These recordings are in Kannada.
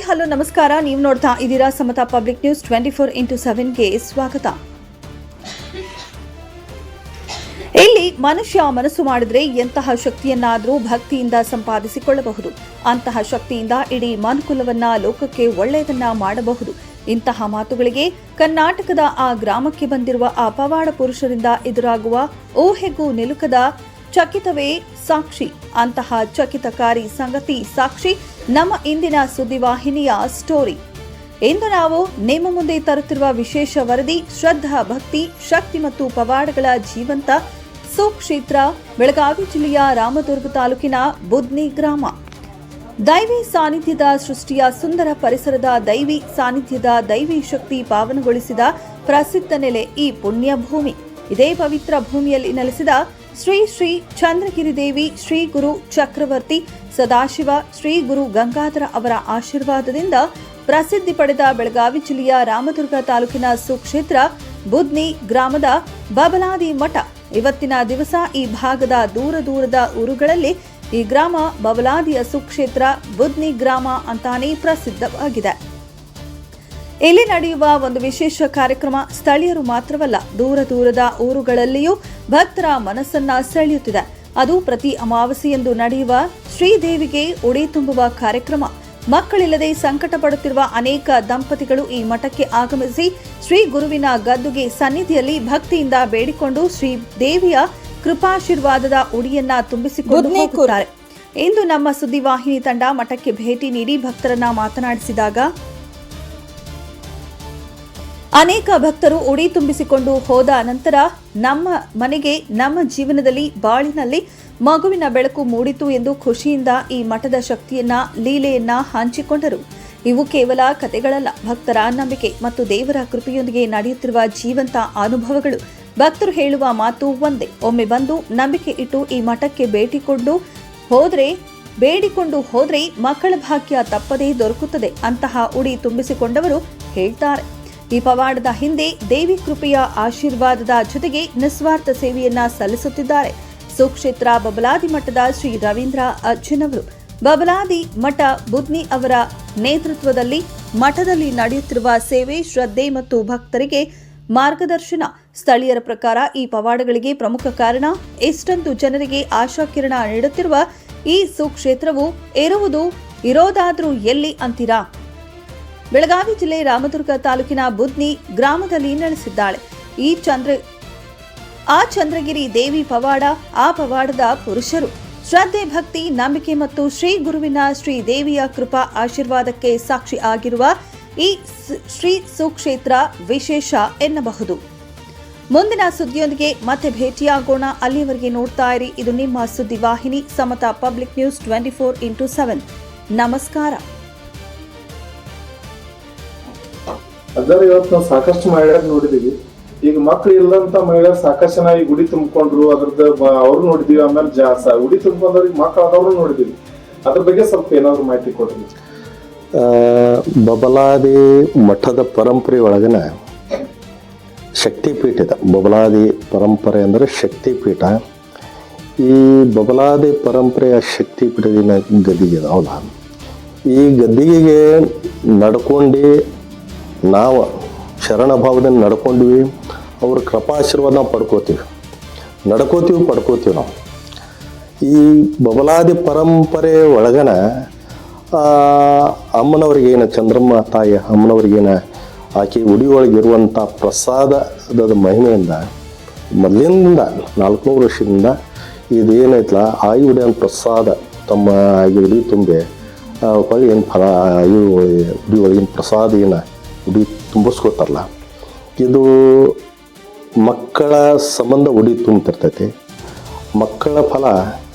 ಹಲೋ ನಮಸ್ಕಾರ. ನೀವು ನೋಡ್ತಾ ಇದ್ದೀರಾ ಸಮತಾ ಪಬ್ಲಿಕ್ ನ್ಯೂಸ್ 24x7ಗೆ ಸ್ವಾಗತ. ಇಲ್ಲಿ ಮನುಷ್ಯ ಮನಸ್ಸು ಮಾಡಿದ್ರೆ ಎಂತಹ ಶಕ್ತಿಯನ್ನಾದರೂ ಭಕ್ತಿಯಿಂದ ಸಂಪಾದಿಸಿಕೊಳ್ಳಬಹುದು. ಅಂತಹ ಶಕ್ತಿಯಿಂದ ಇಡೀ ಮನುಕುಲವನ್ನ ಲೋಕಕ್ಕೆ ಒಳ್ಳೆಯದನ್ನ ಮಾಡಬಹುದು. ಇಂತಹ ಮಾತುಗಳಿಗೆ ಕರ್ನಾಟಕದ ಆ ಗ್ರಾಮಕ್ಕೆ ಬಂದಿರುವ ಆ ಪವಾಡ ಪುರುಷರಿಂದ ಎದುರಾಗುವ ಊಹೆಗೂ ನಿಲುಕದ ಚಕಿತವೇ ಸಾಕ್ಷಿ. ಅಂತಹ ಚಕಿತಕಾರಿ ಸಂಗತಿ ಸಾಕ್ಷಿ ನಮ್ಮ ಇಂದಿನ ಸುದ್ದಿವಾಹಿನಿಯ ಸ್ಟೋರಿ. ಇಂದು ನಾವು ನಿಮ್ಮ ಮುಂದೆ ತರುತ್ತಿರುವ ವಿಶೇಷ ವರದಿ ಶ್ರದ್ಧಾ, ಭಕ್ತಿ, ಶಕ್ತಿ ಮತ್ತು ಪವಾಡಗಳ ಜೀವಂತ ಸುಕ್ಷೇತ್ರ ಬೆಳಗಾವಿ ಜಿಲ್ಲೆಯ ರಾಮದುರ್ಗ ತಾಲೂಕಿನ ಬುದ್ನಿ ಗ್ರಾಮ. ದೈವಿ ಸಾನ್ನಿಧ್ಯದ ಸೃಷ್ಟಿಯ ಸುಂದರ ಪರಿಸರದ ದೈವಿ ಸಾನ್ನಿಧ್ಯದ ದೈವಿ ಶಕ್ತಿ ಪಾವನಗೊಳಿಸಿದ ಪ್ರಸಿದ್ಧ ನೆಲೆ ಈ ಪುಣ್ಯ ಭೂಮಿ. ಇದೇ ಪವಿತ್ರ ಭೂಮಿಯಲ್ಲಿ ನೆಲೆಸಿದ ಶ್ರೀ ಶ್ರೀ ಚಂದ್ರಗಿರಿ ದೇವಿ, ಶ್ರೀ ಗುರು ಚಕ್ರವರ್ತಿ ಸದಾಶಿವ, ಶ್ರೀ ಗುರು ಗಂಗಾಧರ ಅವರ ಆಶೀರ್ವಾದದಿಂದ ಪ್ರಸಿದ್ಧಿ ಪಡೆದ ಬೆಳಗಾವಿ ಜಿಲ್ಲೆಯ ರಾಮದುರ್ಗ ತಾಲೂಕಿನ ಸುಕ್ಷೇತ್ರ ಬುದ್ನಿ ಗ್ರಾಮದ ಬಬಲಾದಿ ಮಠ. ಇವತ್ತಿನ ದಿವಸ ಈ ಭಾಗದ ದೂರದ ಊರುಗಳಲ್ಲಿ ಈ ಗ್ರಾಮ ಬಬಲಾದಿಯ ಸುಕ್ಷೇತ್ರ ಬುದ್ನಿ ಗ್ರಾಮ ಅಂತಾನೇ ಪ್ರಸಿದ್ಧವಾಗಿದೆ. ಇಲ್ಲಿ ನಡೆಯುವ ಒಂದು ವಿಶೇಷ ಕಾರ್ಯಕ್ರಮ ಸ್ಥಳೀಯರು ಮಾತ್ರವಲ್ಲ, ದೂರದ ಊರುಗಳಲ್ಲಿಯೂ ಭಕ್ತರ ಮನಸ್ಸನ್ನ ಸೆಳೆಯುತ್ತಿದೆ. ಅದು ಪ್ರತಿ ಅಮಾವಾಸ್ಯೆಯಂದು ನಡೆಯುವ ಶ್ರೀದೇವಿಗೆ ಉಡಿ ತುಂಬುವ ಕಾರ್ಯಕ್ರಮ. ಮಕ್ಕಳಿಲ್ಲದೆ ಸಂಕಟ ಪಡುತ್ತಿರುವ ಅನೇಕ ದಂಪತಿಗಳು ಈ ಮಠಕ್ಕೆ ಆಗಮಿಸಿ ಶ್ರೀ ಗುರುವಿನ ಗದ್ದುಗೆ ಸನ್ನಿಧಿಯಲ್ಲಿ ಭಕ್ತಿಯಿಂದ ಬೇಡಿಕೊಂಡು ಶ್ರೀ ದೇವಿಯ ಕೃಪಾಶೀರ್ವಾದದ ಉಡಿಯನ್ನ ತುಂಬಿಸಿಕೊಂಡು ಹೋಗುತ್ತಾರೆ. ಇಂದು ನಮ್ಮ ಸುದ್ದಿವಾಹಿನಿ ತಂಡ ಮಠಕ್ಕೆ ಭೇಟಿ ನೀಡಿ ಭಕ್ತರನ್ನ ಮಾತನಾಡಿಸಿದಾಗ ಅನೇಕ ಭಕ್ತರು ಉಡಿ ತುಂಬಿಸಿಕೊಂಡು ಹೋದ ನಂತರ ನಮ್ಮ ಮನೆಗೆ ನಮ್ಮ ಜೀವನದಲ್ಲಿ ಬಾಳಿನಲ್ಲಿ ಮಗುವಿನ ಬೆಳಕು ಮೂಡಿತು ಎಂದು ಖುಷಿಯಿಂದ ಈ ಮಠದ ಶಕ್ತಿಯನ್ನ ಲೀಲೆಯನ್ನ ಹಂಚಿಕೊಂಡರು. ಇವು ಕೇವಲ ಕಥೆಗಳಲ್ಲ, ಭಕ್ತರ ನಂಬಿಕೆ ಮತ್ತು ದೇವರ ಕೃಪೆಯೊಂದಿಗೆ ನಡೆಯುತ್ತಿರುವ ಜೀವಂತ ಅನುಭವಗಳು. ಭಕ್ತರು ಹೇಳುವ ಮಾತು ಒಂದೇ, ಒಮ್ಮೆ ಬಂದು ನಂಬಿಕೆ ಇಟ್ಟು ಈ ಮಠಕ್ಕೆ ಬೇಡಿಕೊಂಡು ಹೋದ್ರೆ ಮಕ್ಕಳ ಭಾಗ್ಯ ತಪ್ಪದೇ ದೊರಕುತ್ತದೆ ಅಂತಹ ಉಡಿ ತುಂಬಿಸಿಕೊಂಡವರು ಹೇಳ್ತಾರೆ. ಈ ಪವಾಡದ ಹಿಂದೆ ದೇವಿ ಕೃಪೆಯ ಆಶೀರ್ವಾದದ ಜೊತೆಗೆ ನಿಸ್ವಾರ್ಥ ಸೇವೆಯನ್ನ ಸಲ್ಲಿಸುತ್ತಿದ್ದಾರೆ ಸುಕ್ಷೇತ್ರ ಬಬಲಾದಿ ಮಠದ ಶ್ರೀ ರವೀಂದ್ರ ಅಜ್ಜನವರು. ಬಬಲಾದಿ ಮಠ ಬುದ್ನಿ ಅವರ ನೇತೃತ್ವದಲ್ಲಿ ಮಠದಲ್ಲಿ ನಡೆಯುತ್ತಿರುವ ಸೇವೆ, ಶ್ರದ್ಧೆ ಮತ್ತು ಭಕ್ತರಿಗೆ ಮಾರ್ಗದರ್ಶನ. ಸ್ಥಳೀಯರ ಪ್ರಕಾರ ಈ ಪವಾಡಗಳಿಗೆ ಪ್ರಮುಖ ಕಾರಣ ಎಷ್ಟೊಂದು ಜನರಿಗೆ ಆಶಾಕಿರಣ ನೀಡುತ್ತಿರುವ ಈ ಸುಕ್ಷೇತ್ರವು ಇರೋದಾದ್ರೂ ಎಲ್ಲಿ ಅಂತೀರಾ? ಬೆಳಗಾವಿ ಜಿಲ್ಲೆ ರಾಮದುರ್ಗ ತಾಲೂಕಿನ ಬುದ್ನಿ ಗ್ರಾಮದಲ್ಲಿ ನೆಲೆಸಿದ್ದಾಳೆ ಆ ಚಂದ್ರಗಿರಿ ದೇವಿ ಪವಾಡ, ಆ ಪವಾಡದ ಪುರುಷರು. ಶ್ರದ್ಧೆ, ಭಕ್ತಿ, ನಂಬಿಕೆ ಮತ್ತು ಶ್ರೀ ಗುರುವಿನ ಶ್ರೀ ದೇವಿಯ ಕೃಪಾ ಆಶೀರ್ವಾದಕ್ಕೆ ಸಾಕ್ಷಿ ಆಗಿರುವ ಈ ಶ್ರೀ ಸುಕ್ಷೇತ್ರ ವಿಶೇಷ ಎನ್ನಬಹುದು. ಮುಂದಿನ ಸುದ್ದಿಯೊಂದಿಗೆ ಮತ್ತೆ ಭೇಟಿಯಾಗೋಣ. ಅಲ್ಲಿಯವರೆಗೆ ನೋಡ್ತಾ ಇರಿ, ಇದು ನಿಮ್ಮ ಸುದ್ದಿವಾಹಿನಿ ಸಮತಾ ಪಬ್ಲಿಕ್ ನ್ಯೂಸ್ 24x7. ನಮಸ್ಕಾರ. ಅದರ ಇವತ್ತು ನಾವು ಸಾಕಷ್ಟು ಮಹಿಳೆಯರು ನೋಡಿದೀವಿ. ಈಗ ಮಕ್ಳು ಇಲ್ಲಂತ ಮಹಿಳೆಯರು ಸಾಕಷ್ಟು ಜನ ಈ ಗುಡಿ ತುಂಬಿಕೊಂಡ್ರು, ಅದ್ರದ್ದು ಅವ್ರು ನೋಡಿದೀವಿ. ಆಮೇಲೆ ಗುಡಿ ತುಂಬಿಕೊಂಡವ್ರಿಗೆ ಮಕ್ಳು ಆದವ್ರು ನೋಡಿದೀವಿ. ಅದ್ರ ಬಗ್ಗೆ ಸ್ವಲ್ಪ ಏನಾದ್ರು ಮಾಹಿತಿ ಕೊಡ್ರಿ. ಬಬಲಾದಿ ಮಠದ ಪರಂಪರೆ ಒಳಗನ ಶಕ್ತಿಪೀಠ ಇದೆ. ಬಬಲಾದಿ ಪರಂಪರೆ ಅಂದರೆ ಶಕ್ತಿಪೀಠ. ಈ ಬಬಲಾದಿ ಪರಂಪರೆಯ ಶಕ್ತಿಪೀಠದಿನ ಗದ್ದಿಗೆ ಹೌದಾ, ಈ ಗದ್ದಿಗೆಗೆ ನಡ್ಕೊಂಡು ನಾವು ಶರಣ ಭಾವದಿಂದ ನಡ್ಕೊಂಡ್ವಿ. ಅವ್ರ ಕೃಪಾಶೀರ್ವಾದ ನಾವು ಪಡ್ಕೋತೀವಿ ನಾವು. ಈ ಬಬಲಾದಿ ಪರಂಪರೆ ಒಳಗನ ಅಮ್ಮನವ್ರಿಗೇನು, ಚಂದ್ರಮ್ಮ ತಾಯಿ ಅಮ್ಮನವ್ರಿಗೇನ ಆಕೆ ಉಡಿ ಒಳಗಿರುವಂಥ ಪ್ರಸಾದದ ಮಹಿಮೆಯಿಂದ ಮೊದಲಿಂದ 400 ವರ್ಷದಿಂದ ಇದೇನೈತಲ್ಲ ಆಯಿ ಉಡಿ ಪ್ರಸಾದ ತಮ್ಮ ಉಡಿ ತುಂಬಿ ಹೊಳ್ಳಿ ಏನು ಫಲ ಉಡಿ ಒಳಗಿನ ಪ್ರಸಾದ ಏನು ಉಡಿ ತುಂಬಿಸ್ಕೋತಾರಲ್ಲ, ಇದು ಮಕ್ಕಳ ಸಂಬಂಧ ಉಡಿ ತುಂಬ್ತಿರ್ತೈತಿ. ಮಕ್ಕಳ ಫಲ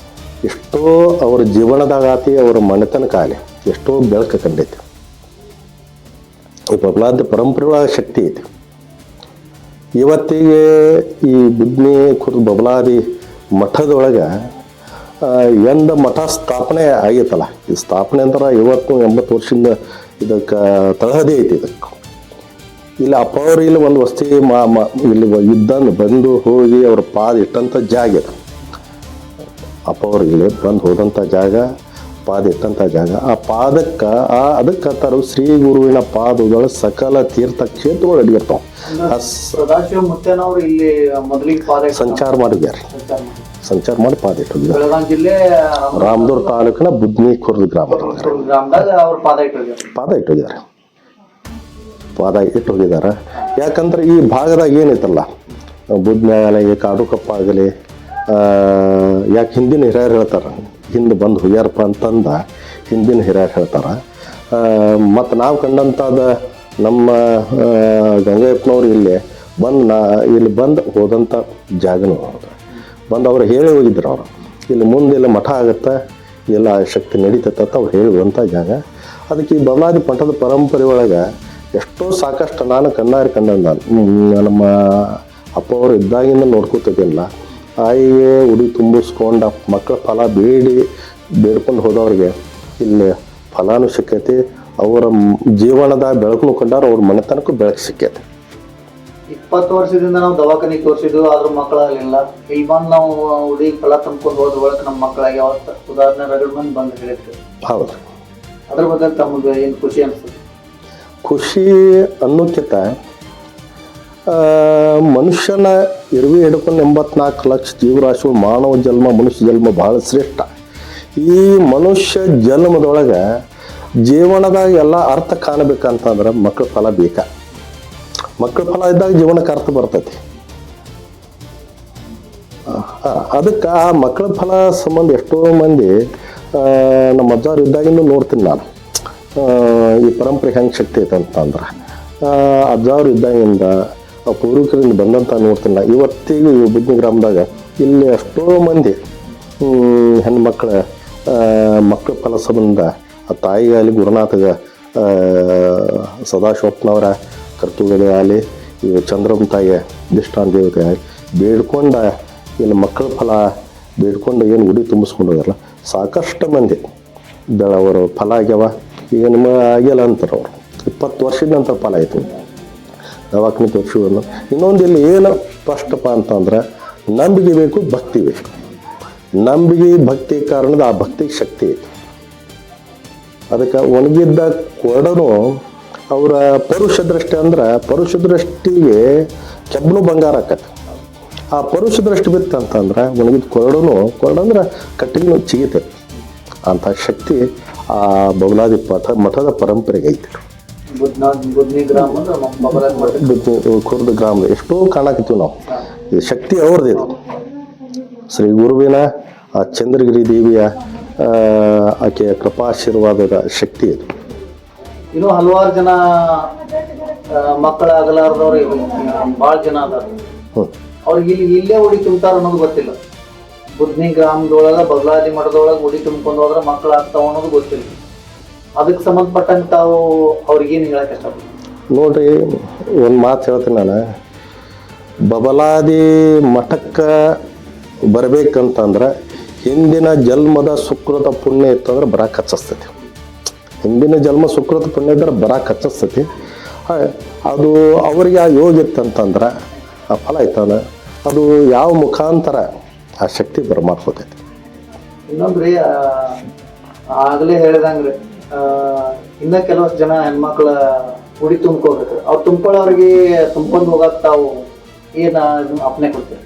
ಎಷ್ಟೋ ಅವ್ರ ಜೀವನದಾಗಾತಿ, ಅವರ ಮನೆತನಕ್ಕಾಗಲಿ ಎಷ್ಟೋ ಬೆಳಕು ಕಂಡೈತಿ. ಈ ಬಬಲಾದಿ ಪರಂಪರೆ ಶಕ್ತಿ ಐತಿ. ಇವತ್ತಿಗೆ ಈ ಬುದ್ನಿ ಬಬಲಾದಿ ಮಠದೊಳಗೆ ಎಂದ ಮಠ ಸ್ಥಾಪನೆ ಆಗೈತಲ್ಲ, ಈ ಸ್ಥಾಪನೆ ಅಂದ್ರೆ 70-80 ವರ್ಷದಿಂದ ಇದಕ್ಕೆ ತಳಹದಿ ಐತಿ. ಇದಕ್ಕೆ ಇಲ್ಲಿ ಅಪ್ಪವ್ರು ಇಲ್ಲಿ ಒಂದು ವಸ್ತಿ ಇಲ್ಲಿ ಇದ್ದಂದು ಬಂದು ಹೋಗಿ ಅವ್ರ ಪಾದ ಇಟ್ಟಂಥ ಜಾಗ ಇದು. ಅಪ್ಪವ್ರು ಇಲ್ಲಿ ಬಂದು ಹೋದಂಥ ಜಾಗ. ಪಾದ ಇಟ್ಟಂಥ ಜಾಗ. ಆ ಪಾದಕ್ಕೆ ಅದಕ್ಕೆ ಅಂತಾರು ಶ್ರೀ ಗುರುವಿನ ಪಾದಗಳು ಸಕಲ ತೀರ್ಥ ಕ್ಷೇತ್ರಗಳು ಅಡಿಗಿರ್ತಾವೆ. ಸದಾಶಿವ ಮುತ್ತೇನವ್ರು ಇಲ್ಲಿ ಮೊದಲಿಗೆ ಪಾದ ಸಂಚಾರ ಮಾಡಿದ್ಯಾರ, ಸಂಚಾರ ಮಾಡಿ ಪಾದ ಇಟ್ಟಿದ್ದಾರೆ. ಬೆಳಗಾವಿ ಜಿಲ್ಲೆ ರಾಮದುರ್ಗ ತಾಲೂಕಿನ ಬುದ್ನಿ ಖುರ್ದ್ ಗ್ರಾಮದಾಗ ಅವ್ರು ಪಾದ ಇಟ್ಟಿದ್ದಾರೆ. ಪಾದ ಇಟ್ಟೋಗಿದ್ದಾರೆ, ಪಾದ ಇಟ್ಟು ಹೋಗಿದ್ದಾರೆ. ಯಾಕಂದ್ರೆ ಈ ಭಾಗದಾಗ ಏನೈತಲ್ಲ, ಬುದ್ನ್ಯಾಗಲಿ ಕಾಡುಕಪ್ಪ ಆಗಲಿ, ಯಾಕೆ ಹಿಂದಿನ ಹಿರಿಯರು ಹೇಳ್ತಾರೆ, ಹಿಂದೆ ಬಂದು ಹೋಗ್ಯಾರಪ್ಪ ಅಂತಂದ ಹಿಂದಿನ ಹಿರಿಯರು ಹೇಳ್ತಾರೆ. ಮತ್ತು ನಾವು ಕಂಡಂಥದ್ದು ನಮ್ಮ ಗಂಗಯ್ಯಪ್ಪನವ್ರು ಇಲ್ಲಿ ಬಂದು ಹೋದಂಥ ಜಾಗನೂ ಬಂದು ಅವ್ರು ಹೇಳಿ ಹೋಗಿದ್ರು. ಅವರು ಇಲ್ಲಿ ಮುಂದೆ ಇಲ್ಲ ಮಠ ಆಗುತ್ತೆ, ಎಲ್ಲ ಶಕ್ತಿ ನಡೀತೈತೆ ಅಂತ ಅವ್ರು ಹೇಳುವಂಥ ಜಾಗ. ಅದಕ್ಕೆ ಈ ಬಬಲಾದಿ ಮಠದ ಪರಂಪರೆ ಒಳಗೆ ಎಷ್ಟೋ ಸಾಕಷ್ಟು ನಾನು ಕಣ್ಣಾರಿ ಕಂಡ ನಮ್ಮ ಅಪ್ಪ ಅವರು ಇದ್ದಾಗಿಂದ ನೋಡ್ಕೋತಿದ್ದಿಲ್ಲ. ತಾಯಿಗೆ ಉಡಿ ತುಂಬಿಸ್ಕೊಂಡು ಮಕ್ಕಳ ಫಲ ಬೇಡ್ಕೊಂಡು ಹೋದವ್ರಿಗೆ ಇಲ್ಲಿ ಫಲಾನು ಸಿಕ್ಕೈತಿ. ಅವರ ಜೀವನದ ಬೆಳಕು ಕಂಡಾರ ಅವ್ರ ಮನೆತನಕ್ಕೂ ಬೆಳಕು ಸಿಕ್ಕೈತಿ. 20 ವರ್ಷದಿಂದ ನಾವು ದವಾಖಾನಿಗೆ ತೋರಿಸಿದ್ವು, ಆದ್ರೂ ಮಕ್ಕಳಾಗಲಿಲ್ಲ. ಇಲ್ಲಿ ಬಂದು ನಾವು ಉಡಿ ಫಲ ತುಂಬ್ಕೊಂಡು ಹೋದ ಒಳಗೆ ನಮ್ಮ ಮಕ್ಕಳಾಗಿ ಯಾವತ್ತು ಉದಾಹರಣೆ ರಗಡ್ ಮಂದಿ ಬಂದು ಹೇಳಿದ್ರು. ಹೌದು, ಅದ್ರ ಬಗ್ಗೆ ತಮಗೆ ಏನು ಖುಷಿ ಅನಿಸ್ತದೆ? ಖುಷಿ ಅನ್ನೋಕ್ಕಿಂತ ಮನುಷ್ಯನ ಇರುವೆ ಹಿಡ್ಕೊಂಡು 84 ಲಕ್ಷ ಜೀವರಾಶಿಗಳು, ಮಾನವ ಜನ್ಮ ಮನುಷ್ಯ ಜನ್ಮ ಭಾಳ ಶ್ರೇಷ್ಠ. ಈ ಮನುಷ್ಯ ಜನ್ಮದೊಳಗೆ ಜೀವನದಾಗ ಎಲ್ಲ ಅರ್ಥ ಕಾಣಬೇಕಂತಂದ್ರೆ ಮಕ್ಕಳ ಫಲ ಬೇಕಾ. ಮಕ್ಕಳ ಫಲ ಇದ್ದಾಗ ಜೀವನಕ್ಕೆ ಅರ್ಥ ಬರ್ತೈತಿ. ಅದಕ್ಕೆ ಆ ಮಕ್ಕಳ ಫಲ ಸಂಬಂಧ ಎಷ್ಟೋ ಮಂದಿ ನಮ್ಮ ಅಜ್ಜಾರು ಇದ್ದಾಗಿಂದ ನೋಡ್ತೀನಿ ನಾನು ಈ ಪರಂಪರೆ ಹೆಂಗೆ ಶಕ್ತಿ ಐತೆ ಅಂತಂದ್ರೆ. ಅಜ್ಜಾರು ಇದ್ದಾಗಿಂದ ಪೂರ್ವಿಕರಿಂದ ಬಂದಂತ ನೋಡ್ತೀನಿ ನಾ. ಇವತ್ತಿಗೂ ಈ ಬುದ್ನಿ ಗ್ರಾಮದಾಗ ಇಲ್ಲಿ ಎಷ್ಟೋ ಮಂದಿ ಹೆಣ್ಮಕ್ಳ ಮಕ್ಕಳ ಫಲ ಸಂಬಂಧ ಆ ತಾಯಿಗಾಗಲಿ ಗುರುನಾಥಗ ಸದಾಶಿವಪ್ಪನವರ ಕರ್ತವ್ಯ ಆಗಲಿ, ಇವು ಚಂದ್ರಮ್ಮ ತಾಯಿಯ ದಿಷ್ಟಾನ್ ದೇವತೆ ಆಗಲಿ ಬೇಡ್ಕೊಂಡ ಇಲ್ಲಿ ಮಕ್ಕಳ ಫಲ ಬೇಡ್ಕೊಂಡು ಏನು ಉಡಿ ತುಂಬಿಸ್ಕೊಂಡು ಹೋಗಲ್ಲ. ಸಾಕಷ್ಟು ಮಂದಿ ಅವರು ಫಲ ಆಗ್ಯಾವ, ಏನು ಆಗಿಲ್ಲ ಅಂತಾರೆ. ಅವರು 20 ವರ್ಷದ ನಂತರ ಫಲ ಆಯಿತು, ದವಾಖಾನೆ ತೋರಿಸುವನ್ನು. ಇನ್ನೊಂದು ಇಲ್ಲಿ ಏನು ಸ್ಪಷ್ಟಪ್ಪ ಅಂತಂದ್ರೆ ನಂಬಿಕೆ ಬೇಕು, ಭಕ್ತಿ ಬೇಕು. ನಂಬಿಕೆ ಭಕ್ತಿ ಕಾರಣದ ಆ ಭಕ್ತಿಗೆ ಶಕ್ತಿ ಐತಿ. ಅದಕ್ಕೆ ಒಣಗಿದ್ದ ಕೊರಡನು ಅವರ ಪರುಷ ದೃಷ್ಟಿ ಅಂದ್ರೆ ಪರುಷ ದೃಷ್ಟಿಗೆ ಕೆಬ್ಬನು ಬಂಗಾರ ಆಕತ್ತೆ. ಆ ಪರುಷ ದೃಷ್ಟಿ ಬಿತ್ತಂತಂದ್ರೆ ಒಣಗಿದ ಕೊರಡಂದ್ರೆ ಕಟ್ಟಿಗೆ ಚಿಗಿತೈತಿ. ಅಂಥ ಶಕ್ತಿ ಆ ಬಬಲಾದಿ ಮಠದ ಪರಂಪರೆಗೆ ಐತಿ. ಬುದ್ನಿ ಗ್ರಾಮ ಖುರ್ದ್ ಗ್ರಾಮದ ಎಷ್ಟೋ ಕಾಣಕತ್ತೀವಿ ನಾವು. ಈ ಶಕ್ತಿ ಅವ್ರದ್ದು ಇದು. ಶ್ರೀ ಗುರುವಿನ ಆ ಚಂದ್ರಗಿರಿ ದೇವಿಯ ಆಕೆಯ ಕೃಪಾಶೀರ್ವಾದದ ಶಕ್ತಿ ಇದು. ಇನ್ನೂ ಹಲವಾರು ಜನ ಮಕ್ಕಳಾಗಲಾರ್ದವ್ರು ಭಾಳ ಜನ ಅದಾರ. ಅವ್ರಿಗೆ ಇಲ್ಲೇ ಉಡಿ ತುಂಬ್ತಾರ ಅನ್ನೋದು ಗೊತ್ತಿಲ್ಲ. ಬುದ್ನಿ ಗ್ರಾಮದೊಳಗೆ ಬಬಲಾದಿ ಮಠದೊಳಗೆ ಉಡಿ ತುಂಬ್ಕೊಂಡು ಹೋದ್ರೆ ಮಕ್ಕಳು ಆಗ್ತಾವ ಅನ್ನೋದು ಗೊತ್ತಿಲ್ಲ. ಅದಕ್ಕೆ ಸಂಬಂಧಪಟ್ಟಂಗೆ ತಾವು ಅವ್ರಿಗೇನು ಹೇಳಕ್ಕೆ ಇಷ್ಟಪಡ್ತೀನಿ? ನೋಡ್ರಿ, ಒಂದು ಮಾತು ಹೇಳ್ತೀನಿ ನಾನು. ಬಬಲಾದಿ ಮಠಕ್ಕೆ ಬರ್ಬೇಕಂತಂದ್ರೆ ಹಿಂದಿನ ಜನ್ಮದ ಸುಕೃತ ಪುಣ್ಯ ಇತ್ತಂದ್ರೆ ಬರಾಕ್ ಹಚ್ಚಿಸ್ತೈತಿ. ಹಿಂದಿನ ಜನ್ಮ ಸುಕೃತ ಪುಣ್ಯ ಇದ್ರೆ ಬರಾಕ್ ಹಚ್ಚಿಸ್ತೈತಿ. ಅದು ಅವ್ರಿಗೆ ಆ ಯೋಗ ಇತ್ತಂತಂದ್ರೆ ಆ ಫಲ ಐತಂದ್ರೆ ಅದು ಯಾವ ಮುಖಾಂತರ ಆ ಶಕ್ತಿ ಬರಮಾಡ್ಕೋತೈತಿ. ಇನ್ನೊಂದ್ರಿ, ಆಗಲೇ ಹೇಳಿದಂಗ್ರಿ, ಇನ್ನ ಕೆಲವಷ್ಟು ಜನ ಹೆಣ್ಮಕ್ಳ ಉಡಿ ತುಂಬ್ಕೋಬೇಕು. ಅವ್ರು ತುಂಬ್ಕೊಳ್ಳೋರಿಗೆ ತುಂಬ್ಕೊಂಡು ಹೋಗಕ್ ತಾವು ಏನ ಅಪ್ನೆ ಕೊಡ್ತೀರಿ?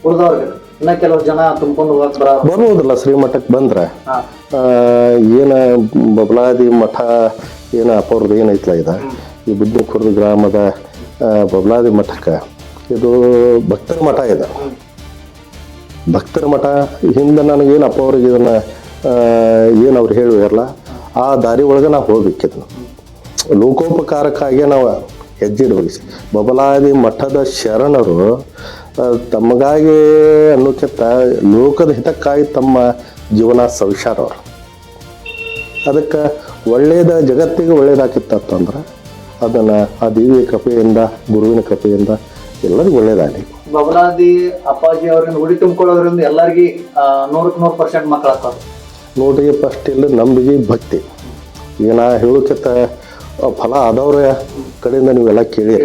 ಉಳಿದವ್ರಿಗೆ ಇನ್ನ ಕೆಲವಷ್ಟು ಜನ ತುಂಬ್ಕೊಂಡು ಹೋಗಕ್ ಬರ್ಬೋದಲ್ಲ ಶ್ರೀಮಠಕ್ಕೆ ಬಂದ್ರೆ. ಏನ ಬಬಲಾದಿ ಮಠ ಏನ ಅಪವ್ರದ್ದು ಏನೈತಲ್ಲ ಇದು, ಈ ಬುದ್ನಿ ಖುರ್ದ್ ಗ್ರಾಮದ ಬಬಲಾದಿ ಮಠಕ್ಕೆ ಇದು ಭಕ್ತರ ಮಠ ಇದೆ. ಭಕ್ತರ ಮಠ ಹಿಂದೆ ನನಗೇನು ಅಪವ್ರಿಗೆ ಇದನ್ನ ಏನು ಅವ್ರು ಹೇಳುವಲ್ಲ ಆ ದಾರಿ ಒಳಗೆ ನಾವು ಹೋಗ್ಬೇಕಿದ್ನು. ಲೋಕೋಪಕಾರಕ್ಕಾಗಿ ನಾವು ಹೆಜ್ಜೆ ಇಡಬೇಕು. ಬಬಲಾದಿ ಮಠದ ಶರಣರು ತಮಗಾಗಿ ಅನ್ನೋಕ್ಕಿಂತ ಲೋಕದ ಹಿತಕ್ಕಾಗಿ ತಮ್ಮ ಜೀವನ ಸವಿಶಾರ ಅವರು. ಅದಕ್ಕೆ ಒಳ್ಳೆಯದ ಜಗತ್ತಿಗೆ ಒಳ್ಳೇದಾಕಿತ್ತಂದ್ರೆ ಅದನ್ನು ಆ ದೇವಿಯ ಕೃಪೆಯಿಂದ ಗುರುವಿನ ಕೃಪೆಯಿಂದ ಎಲ್ಲರಿಗೂ ಒಳ್ಳೇದಾಗಲಿ. ಬಬಲಾದಿ ಅಪ್ಪಾಜಿ ಅವ್ರನ್ನ ಉಡಿ ತುಂಬ್ಕೊಳ್ಳೋದ್ರಿಂದ ಎಲ್ಲರಿಗೂ 100% ಮಕ್ಕಳಾಗ್ತಾರೆ. ನೋಡ್ರಿ, ಫಸ್ಟ್ ಇಲ್ಲ ನಂಬಿಕೆ ಭಕ್ತಿ. ಈಗ ನಾ ಹೇಳೋಕ್ಕಿಂತ ಫಲ ಆದವ್ರ ಕಡೆಯಿಂದ ನೀವೆಲ್ಲ ಕೇಳಿ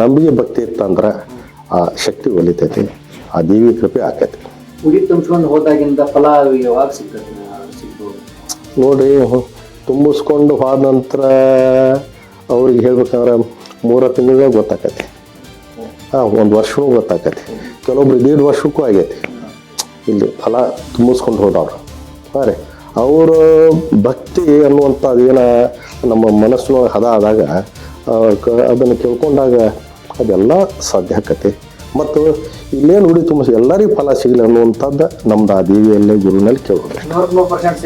ನಂಬಿಕೆ ಭಕ್ತಿ ಇತ್ತಂದ್ರೆ ಆ ಶಕ್ತಿ ಒಲಿತೈತಿ, ಆ ದೇವಿ ಕೃಪೆ ಆಕೈತಿ. ಉಡಿ ತುಂಬಿಸ್ಕೊಂಡು ಹೋದಾಗಿಂದ ಫಲ ಯಾವಾಗ ಸಿಗ್ತೈತಿ? ನೋಡಿರಿ ತುಂಬಿಸ್ಕೊಂಡು ಹೋದ ನಂತರ ಅವ್ರಿಗೆ ಹೇಳ್ಬೇಕಂದ್ರೆ 3 ತಿಂಗಳಿಗೆ ಗೊತ್ತಾಕತಿ. ಒಂದು ವರ್ಷವೂ ಗೊತ್ತಾಕತಿ. ಕೆಲವೊಬ್ರು 1.5 ವರ್ಷಕ್ಕೂ ಆಗೈತಿ ಇಲ್ಲಿ ಫಲ ತುಂಬಿಸ್ಕೊಂಡು ಹೋದವ್ರು. ಹಾಂ ರೀ, ಅವರ ಭಕ್ತಿ ಅನ್ನುವಂಥದ್ದು ಏನ ನಮ್ಮ ಮನಸ್ಸಿನೊಳಗೆ ಹದ ಆದಾಗ ಅದನ್ನು ಕೇಳ್ಕೊಂಡಾಗ ಅದೆಲ್ಲ ಸಾಧ್ಯ ಆಕತಿ. ಮತ್ತು ಇಲ್ಲೇನು ಉಡಿ ತುಂಬಿಸಿ ಎಲ್ಲರಿಗೂ ಫಲ ಸಿಗಲಿ ಅನ್ನುವಂಥದ್ದು ನಮ್ದು ಆ ದೇವಿಯಲ್ಲೇ ಗುರುವಿನಲ್ಲಿ ಕೇಳ್ಬೇಕು. 100%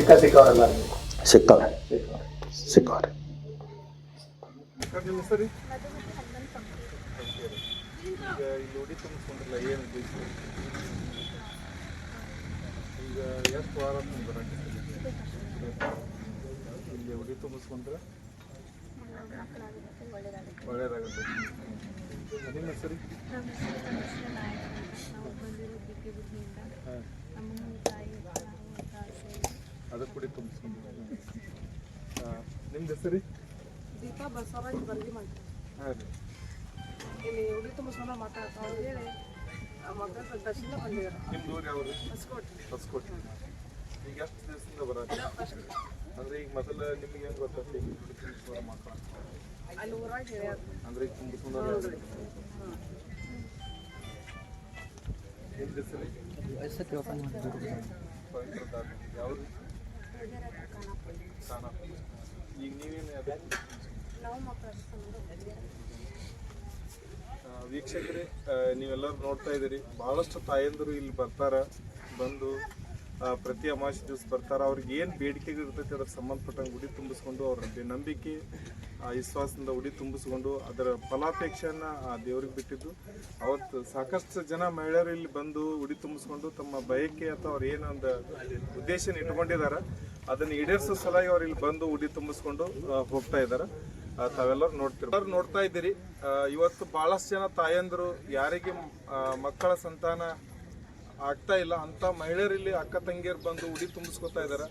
ಸಿಗ್ತಾವೆ. ನಿಮ್ಮ ಸರಿ ಈಗ ಇಲ್ಲಿ ಉಡಿ ತುಂಬಿಸ್ಕೊಂಡ್ರಲ್ಲ, ಏನು ಉದ್ದೇಶ? ಈಗ ಎಷ್ಟು ವಾರ ಬರೋಕ್ಕೆ ಇಲ್ಲಿ ಉಡಿ ತುಂಬಿಸ್ಕೊಂಡ್ರೆ ಒಳ್ಳೇದಾಗುತ್ತೆ. ನಿಮ್ಮ ಹೆಸರು? ಅದಕ್ಕೆ ಉಡಿ ತುಂಬಿಸ್ಕೊಂಡ್ರೆ. ನಿಮ್ದು ಹೆಸರು? ದೀಪಾ ಬಸವರಾಜ್ ಬರ್ಗಿ ಮಾಡ್ತೀವಿ. ಹಾಂ ರೀ. ಇಲ್ಲಿ ಉಡಿ ತುಂಬಿಸ್ಕೊಂಡು ಮಾತಾಡ್ತಾವೆ ಹೇಳಿ ಮಕ್ಕಳ ದರ್ಶನ ಬಂದಿದ್ದಾರೆ. ನಿಮ್ದು ಊರು ಯಾವುದು? ಹೊಸಕೋಟೆ. ಈಗ ಎಷ್ಟು ದಿವಸದಿಂದ ಬರೋದು? ಅಂದರೆ ಈಗ ಮೊದಲು ನಿಮಗೆ ಏನು ಗೊತ್ತಾಗ್ತದೆ ಈಗ ಉಡಿ ತುಂಬಿಸ್ಕೊಳ್ಳೋ ಮಕ್ಕಳು? ಅಲ್ಲಿ ಊರಾಗ ಹೇಳ್ಯಾರ. ಅಂದರೆ ಈಗ ತುಂಬಿಸ್ಕೊಂಡು ನಿಮ್ಮ ಹೆಸರು? ಯಾವುದು? ಖಾನಾಪುರ. ಈಗ ನೀವೇನು ಅದೇ ವೀಕ್ಷಕರೇ, ನೀವೆಲ್ಲರೂ ನೋಡ್ತಾ ಇದ್ದೀರಿ, ಭಾಳಷ್ಟು ತಾಯಂದಿರು ಇಲ್ಲಿ ಬಂದು ಪ್ರತಿ ಅಮಾವಾಸ್ಯೆ ದಿವಸ ಬರ್ತಾರೆ. ಅವ್ರಿಗೆ ಏನು ಬೇಡಿಕೆಗಳು ಇರ್ತೈತೆ ಅದಕ್ಕೆ ಸಂಬಂಧಪಟ್ಟಂಗೆ ಉಡಿ ತುಂಬಿಸ್ಕೊಂಡು ಅವ್ರ ನಂಬಿಕೆ ವಿಶ್ವಾಸದಿಂದ ಉಡಿ ತುಂಬಿಸ್ಕೊಂಡು ಅದರ ಫಲಾಪೇಕ್ಷೆಯನ್ನು ಆ ದೇವ್ರಿಗೆ ಬಿಟ್ಟಿದ್ದು. ಅವತ್ತು ಸಾಕಷ್ಟು ಜನ ಮಹಿಳೆಯರು ಇಲ್ಲಿ ಬಂದು ಉಡಿ ತುಂಬಿಸ್ಕೊಂಡು ತಮ್ಮ ಬಯಕೆ ಅಥವಾ ಅವ್ರು ಏನೊಂದು ಉದ್ದೇಶನ ಇಟ್ಕೊಂಡಿದ್ದಾರೆ ಅದನ್ನು ಈಡೇರಿಸೋ ಸಲುವಾಗಿ ಅವ್ರು ಇಲ್ಲಿ ಬಂದು ಉಡಿ ತುಂಬಿಸ್ಕೊಂಡು ಹೋಗ್ತಾ ಇದ್ದಾರೆ. ತಾವೆಲ್ಲರೂ ನೋಡ್ತಾ ಇದ್ದೀರಿ. ಇವತ್ತು ಭಾಳಷ್ಟು ಜನ ತಾಯಂದರು ಯಾರಿಗೆ ಮಕ್ಕಳ ಸಂತಾನ ಆಗ್ತಾ ಇಲ್ಲ ಅಂತ ಮಹಿಳೆಯರು ಇಲ್ಲಿ ಅಕ್ಕ ತಂಗಿಯರು ಬಂದು ಉಡಿ ತುಂಬಿಸ್ಕೊತಾ ಇದ್ದಾರೆ.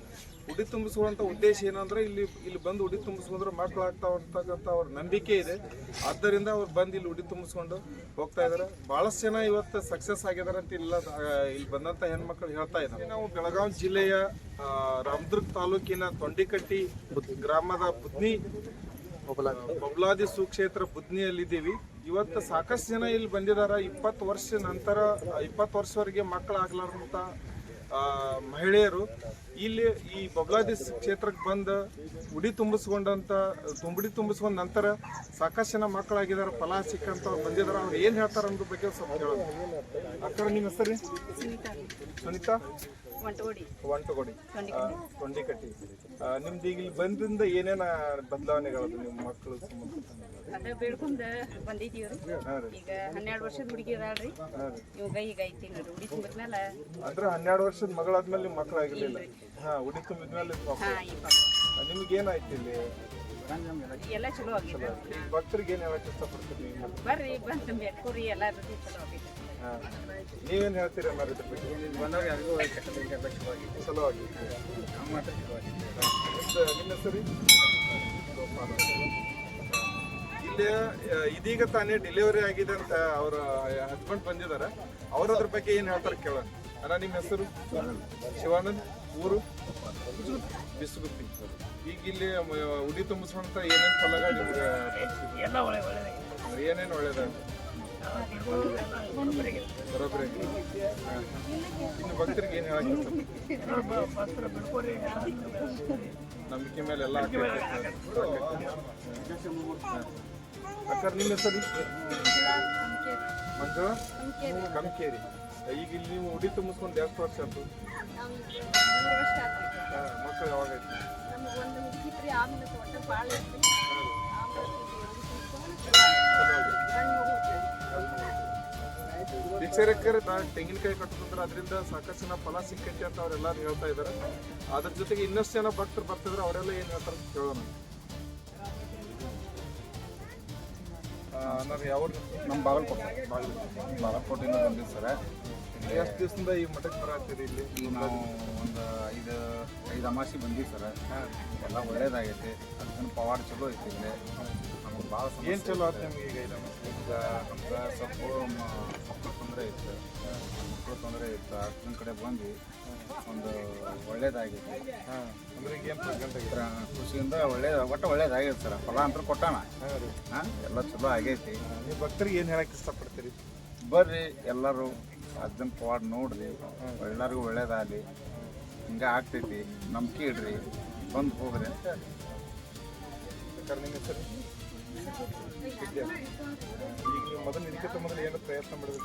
ಉಡಿ ತುಂಬಿಸುವಂಥ ಉದ್ದೇಶ ಏನಂದ್ರೆ ಇಲ್ಲಿ ಬಂದು ಉಡಿ ತುಂಬಿಸ್ಕೊಂಡ್ರೆ ಮಕ್ಕಳು ಆಗ್ತಾವ ಅಂತಕ್ಕಂಥ ಅವ್ರ ನಂಬಿಕೆ ಇದೆ. ಆದ್ದರಿಂದ ಅವ್ರು ಬಂದು ಇಲ್ಲಿ ಉಡಿ ತುಂಬಿಸ್ಕೊಂಡು ಹೋಗ್ತಾ ಇದ್ದಾರೆ. ಭಾಳಷ್ಟು ಜನ ಇವತ್ತು ಸಕ್ಸಸ್ ಆಗಿದ್ದಾರೆ ಅಂತ ಇಲ್ಲಿ ಬಂದಂಥ ಹೆಣ್ಮಕ್ಳು ಹೇಳ್ತಾ ಇದ್ದಾರೆ. ನಾವು ಬೆಳಗಾವಿ ಜಿಲ್ಲೆಯ ರಾಮದುರ್ಗ ತಾಲೂಕಿನ ತೊಂಡಿಕಟ್ಟಿ ಗ್ರಾಮದ ಬುದ್ನಿ ಬಬ್ಲಾದಿ ಸುಕ್ಷೇತ್ರ ಬುದ್ನಿಯಲ್ಲಿದ್ದೀವಿ. ಇವತ್ತು ಸಾಕಷ್ಟು ಜನ ಇಲ್ಲಿ ಬಂದಿದ್ದಾರೆ. 20 ವರ್ಷ ನಂತರ 20 ವರ್ಷವರೆಗೆ ಮಕ್ಕಳಾಗ್ಲಾರಂಥ ಮಹಿಳೆಯರು ಇಲ್ಲಿ ಈ ಬಬ್ಲಾದಿ ಕ್ಷೇತ್ರಕ್ಕೆ ಬಂದು ಉಡಿ ತುಂಬಿಸ್ಕೊಂಡ ನಂತರ ಸಾಕಷ್ಟು ಜನ ಮಕ್ಕಳಾಗಿದ್ದಾರೆ, ಫಲ ಸಿಕ್ಕಂತವ್ರು ಬಂದಿದ್ದಾರೆ. ಅವ್ರು ಏನು ಹೇಳ್ತಾರೆ ಅನ್ನೋದ್ರ ಬಗ್ಗೆ ಸ್ವಲ್ಪ ಹೇಳೋದು. ಅక్కడ ನಿಮ್ಮ ಹೆಸರು? ಸುನೀತಾ ವಂಟಗೋಡಿ, ತೊಂಡಿಕಟ್ಟಿ. ನಿಮ್ದು ಈಗ ಇಲ್ಲಿ ಬಂದಿಂದ ಏನೇನ ಬದಲಾವಣೆಗಳದು ನಿಮ್ಮ ಮಕ್ಕಳು ಸಂಬಂಧ? ಅದ ಬೇಡ್ಕೊಂಡ ಬಂದಿದ್ದೀವ್ರಿ. ಈಗ 12 ವರ್ಷದ ಹುಡುಗಿ ಅದಾಳ್ರಿ. ಇವಾಗ ಈಗ 5 ತಿಂಗಳು ಉಡಿ ತುಂಬಿದ್ಮೇಲೆ. ಅಂದ್ರೆ 12 ವರ್ಷದ ಮಗಳಾದ್ಮೇಲೆ ನಿಮ್ಮ ಮಕ್ಕಳು ಆಗಿರ್ಲಿಲ್ಲ? ಉಡಿ ತುಂಬಿದ್ಮೇಲೆ ನಿಮ್ಗೆ ಏನಾಯ್ತು ಇಲ್ಲಿ? ಎಲ್ಲ ಚಲೋ ಆಗಿದೆ. ಭಕ್ತರಿಗೆ ಏನ್ ಹೇಳಕ್ ಇಷ್ಟಪಡ್ತೀರಿ? ಬರ್ರಿ ಬಂದು ಬೆಟ್ಕೋರಿ ಎಲ್ಲಾರು ಚಲೋ ಆಗಿದೆ. ನೀವೇನ್ ಹೇಳ್ತೀರಿ ಅನ್ನಾರ ಇದ್ರ ಬಗ್ಗೆ? ಚಲೋ ಆಗಿದೆ. ನಿಮ್ಮ ಹೆಸರು? ಇಲ್ಲಿ ಇದೀಗ ತಾನೇ ಡೆಲಿವರಿ ಆಗಿದೆ ಅಂತ ಅವ್ರ ಹಸ್ಬೆಂಡ್ ಬಂದಿದ್ದಾರೆ. ಅವ್ರ ಅದ್ರ ಬಗ್ಗೆ ಏನ್ ಹೇಳ್ತಾರೆ ಕೇಳೋಣ. ಅಣ್ಣ ನಿಮ್ಮ ಹೆಸರು? ಶಿವಾನಂದ್. ಊರು? ಬಿಸುಗುತ್ತಿ. ಈಗ ಇಲ್ಲಿ ಉಡಿ ತುಂಬಿಸ್ಕೊಂತ ಏನೇನು ಫಲಗಳು ನಿಮ್ಗೆ? ಏನೇನು ಒಳ್ಳೇದಾಗ ಬರೋಬ್ಬರಿ. ಇನ್ನು ಭಕ್ತರಿಗೆ ಏನು ಹೇಳಕ್ ನಂಬಿಕೆ ಮೇಲೆ ಎಲ್ಲ ಅಕ್ಕ ನಿಮ್ಮ ಹೆಸರು? ಮಂಜುಳಾ ಕಮ್ಕೇರಿ. ಈಗ ಇಲ್ಲಿ ನೀವು ಉಡಿ ತುಂಬಿಸ್ಕೊಂಡು ಎಷ್ಟು ವರ್ಷ ಆಯ್ತು? ಮಕ್ಕಳು ಯಾವಾಗ ಆಯ್ತು? ವೀಕ್ಷಕರೇ, ತೆಂಗಿನಕಾಯಿ ಕಟ್ಟೋದಂದ್ರೆ ಅದರಿಂದ ಸಾಕಷ್ಟು ಜನ ಫಲ ಸಿಕ್ಕೈತೆ ಅಂತ ಅವರೆಲ್ಲರೂ ಹೇಳ್ತಾ ಇದ್ದಾರೆ. ಅದ್ರ ಜೊತೆಗೆ ಇನ್ನಷ್ಟು ಜನ ಭಕ್ತರು ಬರ್ತಿದ್ರೆ ಅವರೆಲ್ಲ ಏನು ಹೇಳ್ತಾರೆ ಅಂತ ಕೇಳೋಣ. ನಾವು ಯಾವ? ನಮ್ಮ ಬಾಗಲಕೋಟೆಯಿಂದ ಬಂದಿವಿ ಸರ್. ಎಷ್ಟು ದಿವಸದಿಂದ ಈ ಮಠಕ್ಕೆ ಬರತ್ತೀರಿ ಇಲ್ಲಿ? ನಾವು ಒಂದು 5 ಅಮಾಸಿ ಬಂದೀವಿ ಸರ್. ಎಲ್ಲ ಒಳ್ಳೇದಾಗೈತಿ. ಅದಕ್ಕೆ ಪವಾಡ ಚಲೋ ಐತಿ ಇಲ್ಲಿ. ನಮಗೆ ಭಾಳ ಏನು ಚಲೋ ಆಯ್ತು ನಿಮ್ಗೆ ಈಗ? ಈಗ ನಮ್ಗೆ ಸ್ವಲ್ಪ ಮಕ್ಕಳು ತೊಂದರೆ ಇತ್ತು ಅದ್ರ ಕಡೆ ಬಂದು ಒಂದು ಒಳ್ಳೇದಾಗೈತಿ. ಅಂದ್ರೆ ಈಗ ಏನು ಪ್ರೆಸೆಂಟ್ ಆಗಿದೆ ಖುಷಿಯಿಂದ ಒಳ್ಳೇದಾಗೈತೆ ಸರ್. ಫಲ ಅಂತ ಕೊಟ್ಟಾನ. ಎಲ್ಲ ಚಲೋ ಆಗೈತಿ. ನೀವು ಭಕ್ತರಿಗೆ ಏನು ಹೇಳಕ್ಕೆ ಇಷ್ಟಪಡ್ತೀರಿ? ಬರ್ರಿ ಎಲ್ಲರೂ ಅದನ್ನ ಪವಾಡ್ ನೋಡ್ರಿ, ಎಲ್ಲರಿಗೂ ಒಳ್ಳೇದಾಗಲಿ. ಹಿಂಗೆ ಆಗ್ತೈತಿ, ನಂಬಿಕೆ ಇಡ್ರಿ, ಬಂದು ಹೋಗ್ರಿ ಅಂತ ಹೇಳಿ. ನಿಮ್ಮ ಹೆಸರು? ವಿದ್ಯಾ. ಈಗ ನೀವು ಮೊದಲು ಇದಕ್ಕಿಂತ ಮೊದಲು ಏನು ಪ್ರಯತ್ನ ಮಾಡಿದ್ರೆ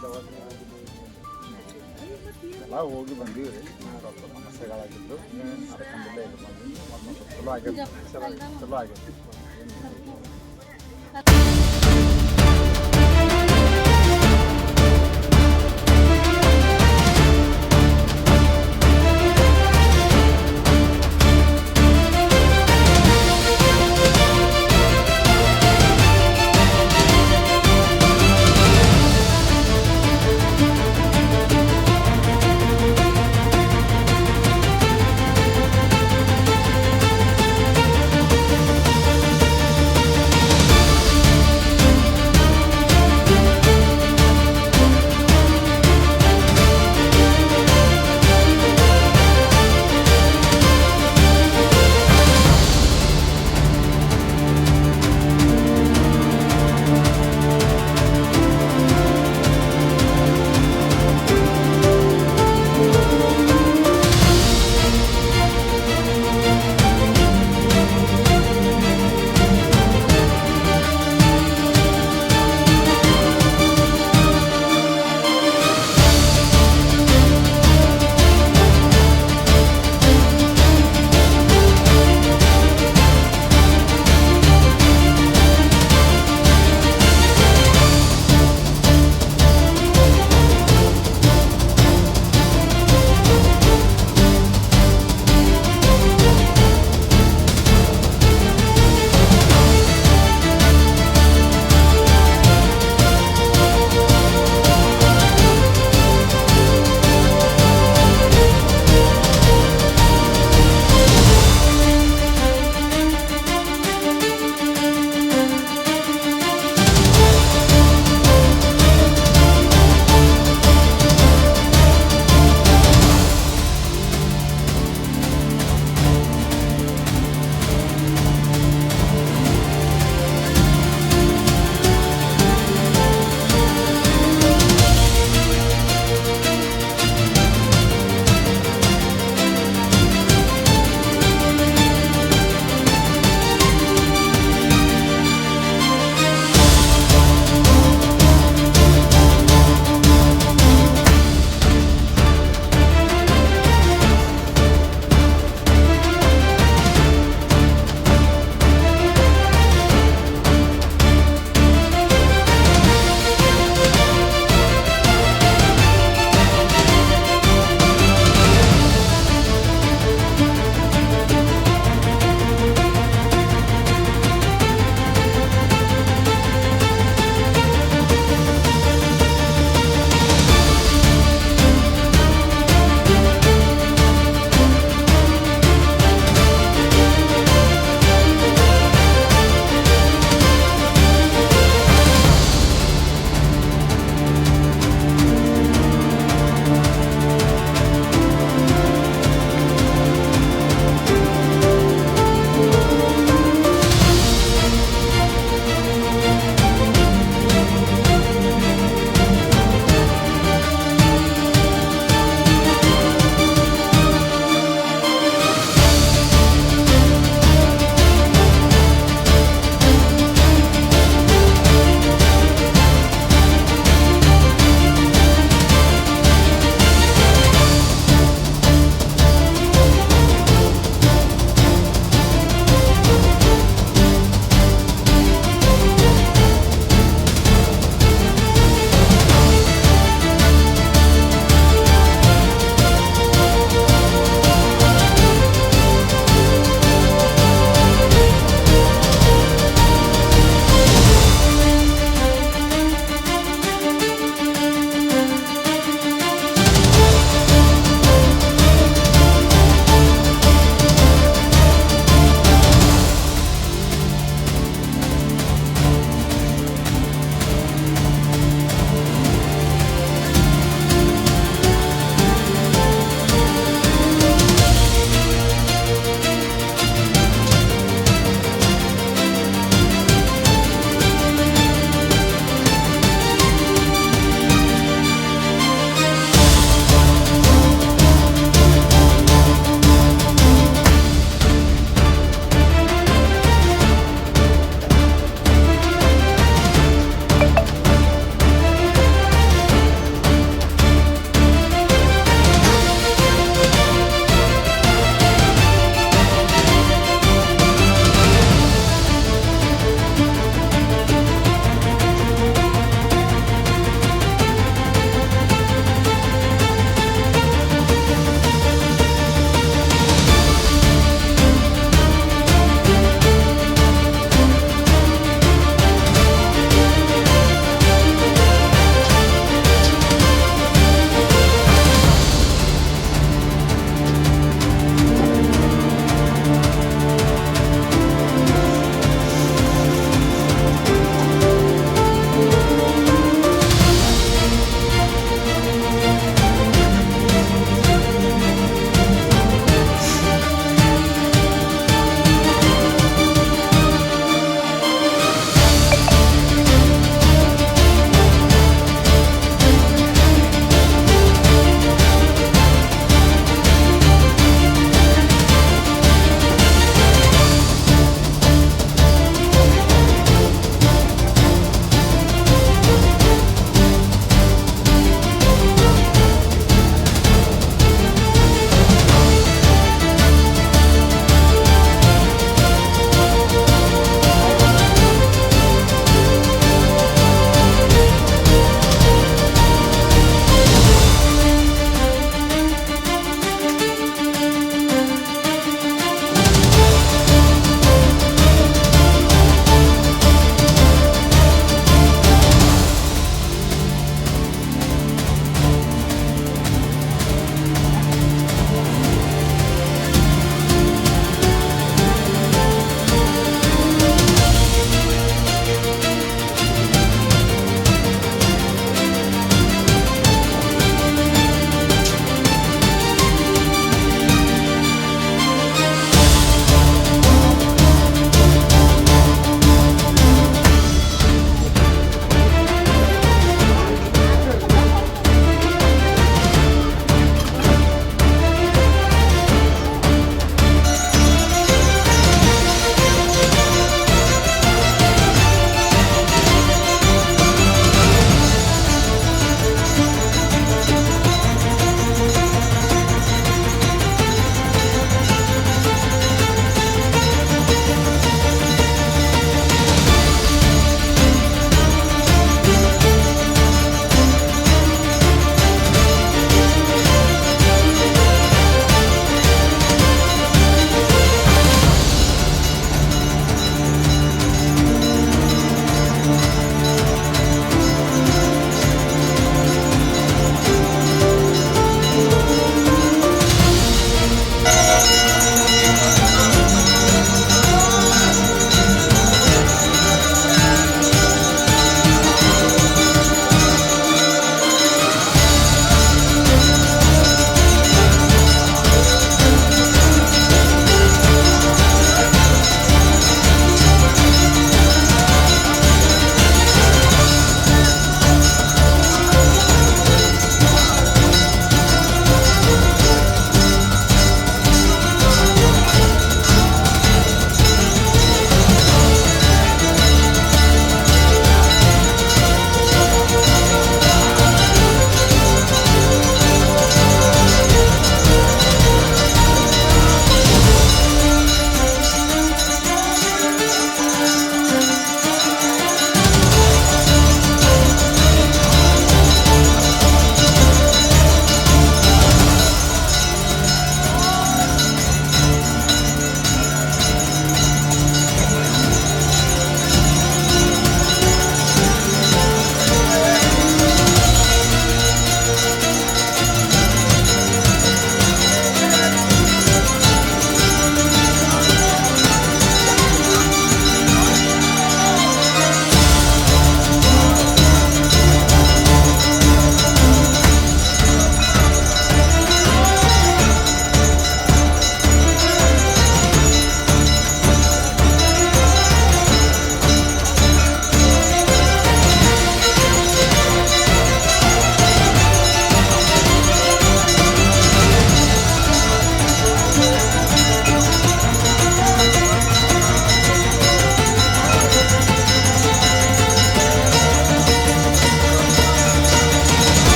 ಎಲ್ಲ ಹೋಗಿ ಬಂದೀವಿ ರೀ. ಸ್ವಲ್ಪ ಸಮಸ್ಯೆಗಳಾಗಿದ್ದು ಅದಕ್ಕೊಂದಿಲ್ಲ ಇದು ಬಂದು ಮತ್ತು ಚಲೋ ಆಗೈತಿ. ಚಲೋ ಆಗೈತಿ.